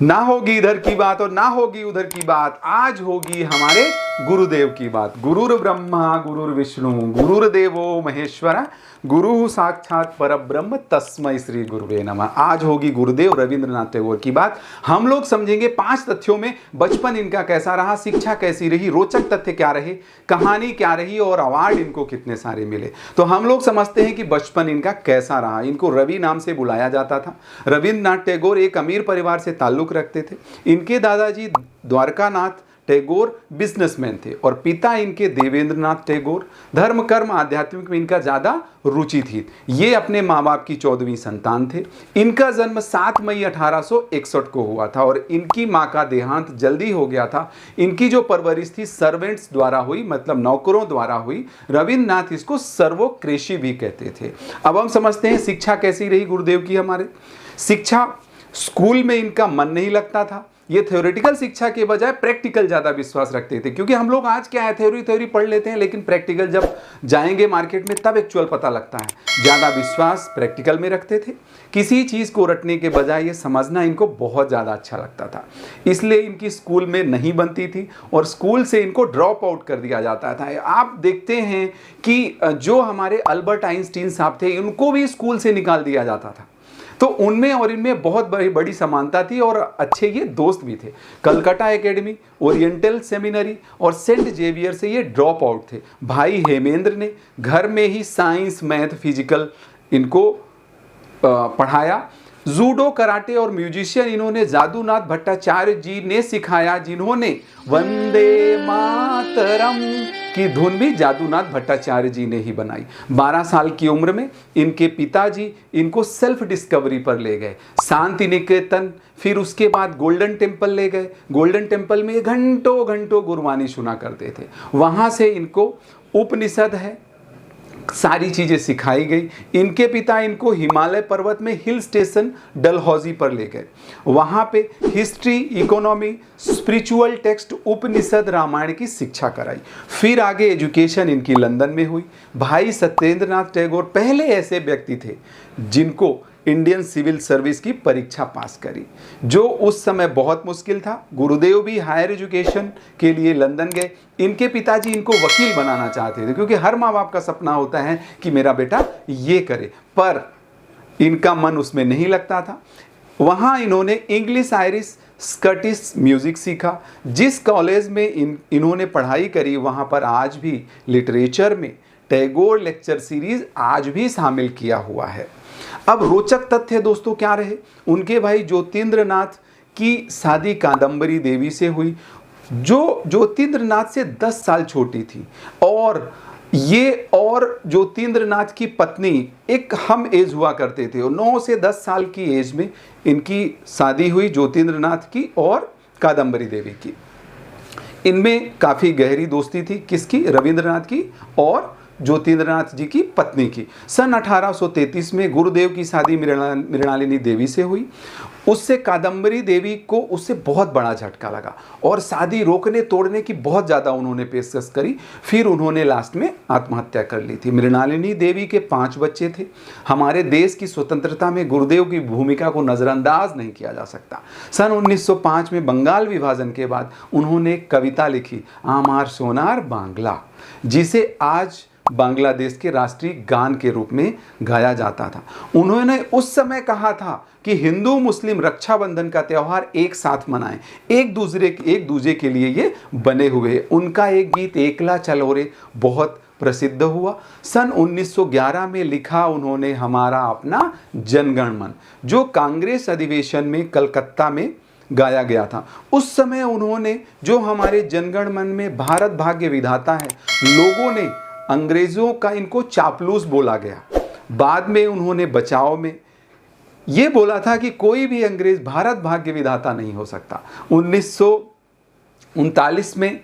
ना होगी इधर की बात और ना होगी उधर की बात, आज होगी हमारे गुरुदेव की बात। गुरुर ब्रह्मा गुरुर विष्णु गुरुर्देवो महेश्वरा गुरु साक्षात परब्रह्म तस्मै श्री गुरुवे नमः। आज होगी गुरुदेव रविंद्रनाथ टैगोर की बात। हम लोग समझेंगे 5 तथ्यों में बचपन इनका कैसा रहा, शिक्षा कैसी रही, रोचक तथ्य क्या रहे, कहानी क्या रही और अवार्ड इनको कितने सारे मिले। तो हम लोग समझते हैं कि बचपन इनका कैसा रहा। इनको रवि नाम से बुलाया जाता था। रविंद्रनाथ टैगोर एक अमीर परिवार से ताल्लुक रखते थे। इनके दादाजी द्वारकानाथ टैगोर बिजनेसमैन थे और पिता इनके देवेंद्रनाथ टैगोर। धर्म कर्म आध्यात्मिक में इनका ज़्यादा रुचि थी। ये अपने माँ बाप की 14वीं संतान थे। इनका जन्म 7 मई 1861 को हुआ था और इनकी माँ का देहांत जल्दी हो गया था। इनकी जो परवरिश थी सर्वेंट्स द्वारा हुई, मतलब नौकरों द्वारा हुई। रविंद्रनाथ इसको सर्वोक्रेशी भी कहते थे। अब हम समझते हैं शिक्षा कैसी रही गुरुदेव की हमारे। शिक्षा, स्कूल में इनका मन नहीं लगता था। ये थ्योरेटिकल शिक्षा के बजाय प्रैक्टिकल ज़्यादा विश्वास रखते थे, क्योंकि हम लोग आज क्या है थ्योरी पढ़ लेते हैं, लेकिन प्रैक्टिकल जब जाएंगे मार्केट में तब एक्चुअल पता लगता है। ज़्यादा विश्वास प्रैक्टिकल में रखते थे। किसी चीज़ को रटने के बजाय ये समझना इनको बहुत ज़्यादा अच्छा लगता था, इसलिए इनकी स्कूल में नहीं बनती थी और स्कूल से इनको ड्रॉप आउट कर दिया जाता था। आप देखते हैं कि जो हमारे अल्बर्ट आइंस्टीन साहब थे, इनको भी स्कूल से निकाल दिया जाता था। तो उनमें और इनमें बहुत बड़ी समानता थी और अच्छे ये दोस्त भी थे। कलकत्ता एकेडमी, ओरिएंटल सेमिनरी और सेंट जेवियर से ये ड्रॉप आउट थे। भाई हेमेंद्र ने घर में ही साइंस, मैथ, फिजिकल इनको पढ़ाया। जूडो, कराटे और म्यूजिशियन इन्होंने जादूनाथ भट्टाचार्य जी ने सिखाया, जिन्होंने वंदे मातरम की धुन भी जादूनाथ भट्टाचार्य जी ने ही बनाई। 12 साल की उम्र में इनके पिताजी इनको सेल्फ डिस्कवरी पर ले गए। शांति निकेतन, फिर उसके बाद गोल्डन टेम्पल ले गए। गोल्डन टेम्पल में घंटों घंटों गुरबानी सुना करते थे। वहाँ से इनको उपनिषद है, सारी चीज़ें सिखाई गई। इनके पिता इनको हिमालय पर्वत में हिल स्टेशन डलहौजी पर ले गए। वहाँ पे हिस्ट्री, इकोनॉमी, स्पिरिचुअल टेक्स्ट, उपनिषद, रामायण की शिक्षा कराई। फिर आगे एजुकेशन इनकी लंदन में हुई। भाई सत्येंद्रनाथ टैगोर पहले ऐसे व्यक्ति थे जिनको इंडियन सिविल सर्विस की परीक्षा पास करी, जो उस समय बहुत मुश्किल था। गुरुदेव भी हायर एजुकेशन के लिए लंदन गए। इनके पिताजी इनको वकील बनाना चाहते थे, क्योंकि हर माँ बाप का सपना होता है कि मेरा बेटा ये करे, पर इनका मन उसमें नहीं लगता था। वहाँ इन्होंने इंग्लिश, आयरिश, स्कॉटिश म्यूज़िक सीखा। जिस कॉलेज में इन्होंने पढ़ाई करी, वहाँ पर आज भी लिटरेचर में टैगोर लेक्चर सीरीज आज भी शामिल किया हुआ है। अब रोचक तथ्य दोस्तों क्या रहे। उनके भाई ज्योतिन्द्रनाथ की शादी कादम्बरी देवी से हुई, जो ज्योतिन्द्रनाथ से 10 साल छोटी थी। और ज्योतिन्द्रनाथ की पत्नी एक हम एज हुआ करते थे, और 9 से 10 साल की एज में इनकी शादी हुई ज्योतिन्द्रनाथ की और कादम्बरी देवी की। इनमें काफ़ी गहरी दोस्ती थी, किसकी? रविंद्रनाथ की और ज्योतिन्द्रनाथ जी की पत्नी की। सन 1833 में गुरुदेव की शादी मृणालिनी देवी से हुई। उससे कादम्बरी देवी को उससे बहुत बड़ा झटका लगा और शादी रोकने तोड़ने की बहुत ज़्यादा उन्होंने पेशकश करी। फिर उन्होंने लास्ट में आत्महत्या कर ली थी। मृणालिनी देवी के 5 बच्चे थे। हमारे देश की स्वतंत्रता में गुरुदेव की भूमिका को नज़रअंदाज नहीं किया जा सकता। सन 1905 में बंगाल विभाजन के बाद उन्होंने एक कविता लिखी, आमार सोनार बांग्ला, जिसे आज बांग्लादेश के राष्ट्रीय गान के रूप में गाया जाता था। उन्होंने उस समय कहा था कि हिंदू मुस्लिम रक्षाबंधन का त्यौहार एक साथ मनाएं, एक दूसरे के लिए ये बने हुए। उनका एक गीत एकला चलो रे बहुत प्रसिद्ध हुआ। सन 1911 में लिखा उन्होंने हमारा अपना जनगण मन, जो कांग्रेस अधिवेशन में कलकत्ता में गाया गया था। उस समय उन्होंने, जो हमारे जनगण मन में भारत भाग्य विधाता है, लोगों ने अंग्रेजों का इनको चापलूस बोला गया। बाद में उन्होंने बचाव में ये बोला था कि कोई भी अंग्रेज भारत भाग्य विधाता नहीं हो सकता। 1939 में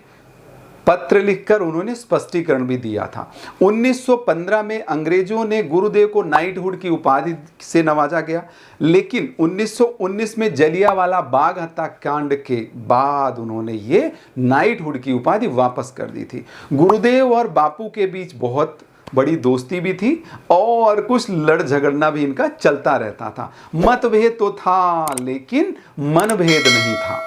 पत्र लिखकर उन्होंने स्पष्टीकरण भी दिया था। 1915 में अंग्रेजों ने गुरुदेव को नाइटहुड की उपाधि से नवाजा गया, लेकिन 1919 में जलियांवाला बाग हत्याकांड के बाद उन्होंने ये नाइटहुड की उपाधि वापस कर दी थी। गुरुदेव और बापू के बीच बहुत बड़ी दोस्ती भी थी और कुछ लड़ झगड़ना भी इनका चलता रहता था। मतभेद तो था लेकिन मनभेद नहीं था।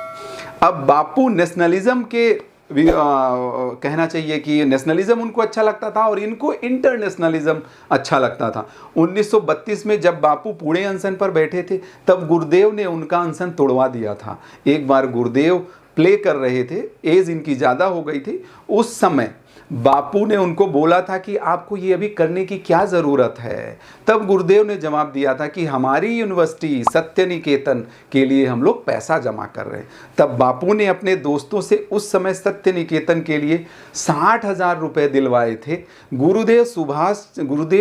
अब बापू नेशनलिज्म के कहना चाहिए कि नेशनलिज्म उनको अच्छा लगता था और इनको इंटरनेशनलिज्म अच्छा लगता था। 1932 में जब बापू पुणे अनशन पर बैठे थे तब गुरुदेव ने उनका अनशन तोड़वा दिया था। एक बार गुरुदेव प्ले कर रहे थे, एज इनकी ज़्यादा हो गई थी, उस समय बापू ने उनको बोला था कि आपको ये अभी करने की क्या ज़रूरत है। तब गुरुदेव ने जवाब दिया था कि हमारी यूनिवर्सिटी सत्य निकेतन के लिए हम लोग पैसा जमा कर रहे हैं। तब बापू ने अपने दोस्तों से उस समय सत्य निकेतन के लिए 60,000 रुपये दिलवाए थे। गुरुदेव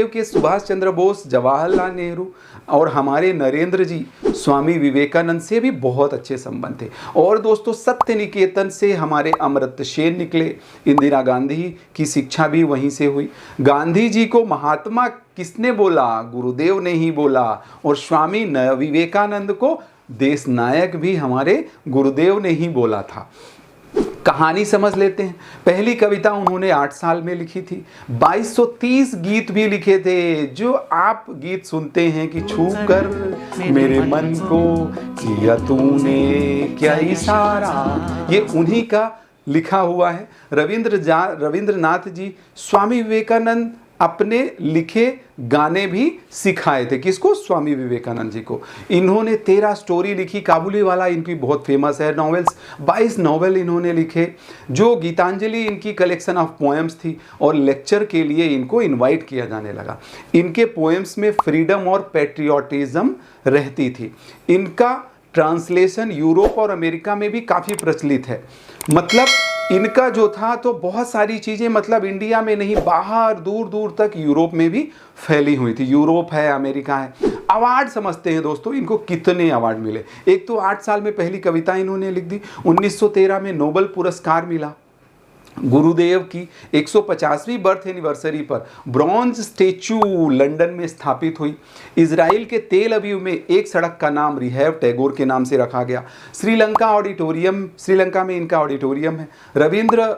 के सुभाष चंद्र बोस, जवाहरलाल नेहरू और हमारे नरेंद्र जी स्वामी विवेकानंद से भी बहुत अच्छे संबंध थे। और दोस्तों, सत्य निकेतन से हमारे अमर्त्य सेन निकले, इंदिरा गांधी की शिक्षा भी वहीं से हुई। गांधी जी को महात्मा किसने बोला? गुरुदेव ने ही बोला। और स्वामी विवेकानंद को देश नायक भी हमारे गुरुदेव ने ही बोला था। कहानी समझ लेते हैं। पहली कविता उन्होंने 8 साल में लिखी थी। 2230 गीत भी लिखे थे, जो आप गीत सुनते हैं कि छू कर मेरे मन को किया तूने क्या इशारा, ये उन्हीं का लिखा हुआ है। रविंद्रनाथ जी, स्वामी विवेकानंद अपने लिखे गाने भी सिखाए थे। किसको? स्वामी विवेकानंद जी को। इन्होंने 13 स्टोरी लिखी। काबुली वाला इनकी बहुत फेमस है। नॉवेल्स 22 नॉवेल इन्होंने लिखे। जो गीतांजलि इनकी कलेक्शन ऑफ पोएम्स थी और लेक्चर के लिए इनको इनवाइट किया जाने लगा। इनके पोएम्स में फ्रीडम और पैट्रियोटिज्म रहती थी। इनका ट्रांसलेशन यूरोप और अमेरिका में भी काफ़ी प्रचलित है। मतलब इनका जो था तो बहुत सारी चीज़ें, मतलब इंडिया में नहीं, बाहर दूर दूर तक यूरोप में भी फैली हुई थी। यूरोप है, अमेरिका है। अवार्ड समझते हैं दोस्तों, इनको कितने अवार्ड मिले। एक तो 8 साल में पहली कविता इन्होंने लिख दी। 1913 में नोबेल पुरस्कार मिला। गुरुदेव की 150वीं बर्थ एनिवर्सरी पर ब्रॉन्ज स्टेचू लंदन में स्थापित हुई। इजराइल के तेल अवीव में एक सड़क का नाम रिहैव टैगोर के नाम से रखा गया। श्रीलंका में इनका ऑडिटोरियम है। रविंद्र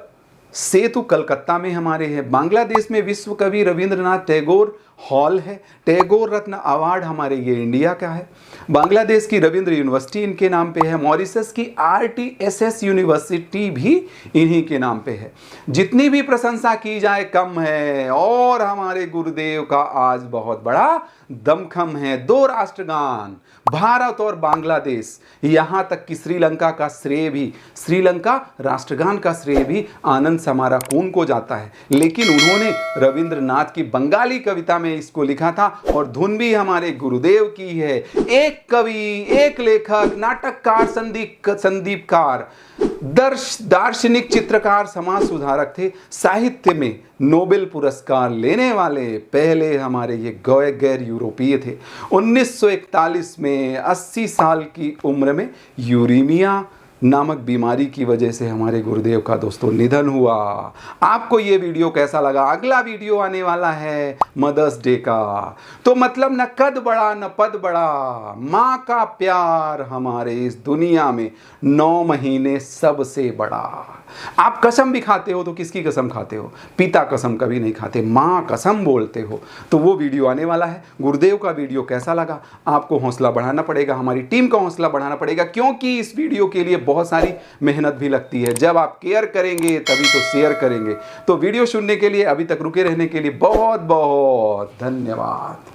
सेतु कलकत्ता में हमारे हैं। बांग्लादेश में विश्व कवि रविंद्रनाथ टैगोर हॉल है। टैगोर रत्न अवार्ड हमारे ये इंडिया का है। बांग्लादेश की रविंद्र यूनिवर्सिटी इनके नाम पे है। मॉरिशस की RTSS यूनिवर्सिटी भी इन्हीं के नाम पे है। जितनी भी प्रशंसा की जाए कम है। और हमारे गुरुदेव का आज बहुत बड़ा दमखम है। 2 राष्ट्रगान, भारत और बांग्लादेश, यहाँ तक कि श्रीलंका राष्ट्रगान का श्रेय भी आनंद समाराकून को जाता है। लेकिन उन्होंने रविंद्रनाथ की बंगाली कविता में इसको लिखा था और धुन भी हमारे गुरुदेव की है। एक कवि, एक लेखक, नाटककार, संदीपकार, दार्शनिक, चित्रकार, समाज सुधारक थे। साहित्य में नोबेल पुरस्कार लेने वाले पहले हमारे ये गैर यूरोपीय थे। 1941 में 80 साल की उम्र में यूरेमिया नामक बीमारी की वजह से हमारे गुरुदेव का दोस्तों निधन हुआ। आपको ये वीडियो कैसा लगा? अगला वीडियो आने वाला है मदर्स डे का। तो मतलब न कद बड़ा न पद बड़ा, माँ का प्यार हमारे इस दुनिया में 9 महीने सबसे बड़ा। आप कसम भी खाते हो तो किसकी कसम खाते हो? पिता कसम कभी नहीं खाते, माँ कसम बोलते हो। तो वो वीडियो आने वाला है। गुरुदेव का वीडियो कैसा लगा? आपको हौसला बढ़ाना पड़ेगा, हमारी टीम का हौसला बढ़ाना पड़ेगा, क्योंकि इस वीडियो के लिए बहुत सारी मेहनत भी लगती है। जब आप केयर करेंगे तभी तो शेयर करेंगे। तो वीडियो सुनने के लिए, अभी तक रुके रहने के लिए बहुत बहुत धन्यवाद।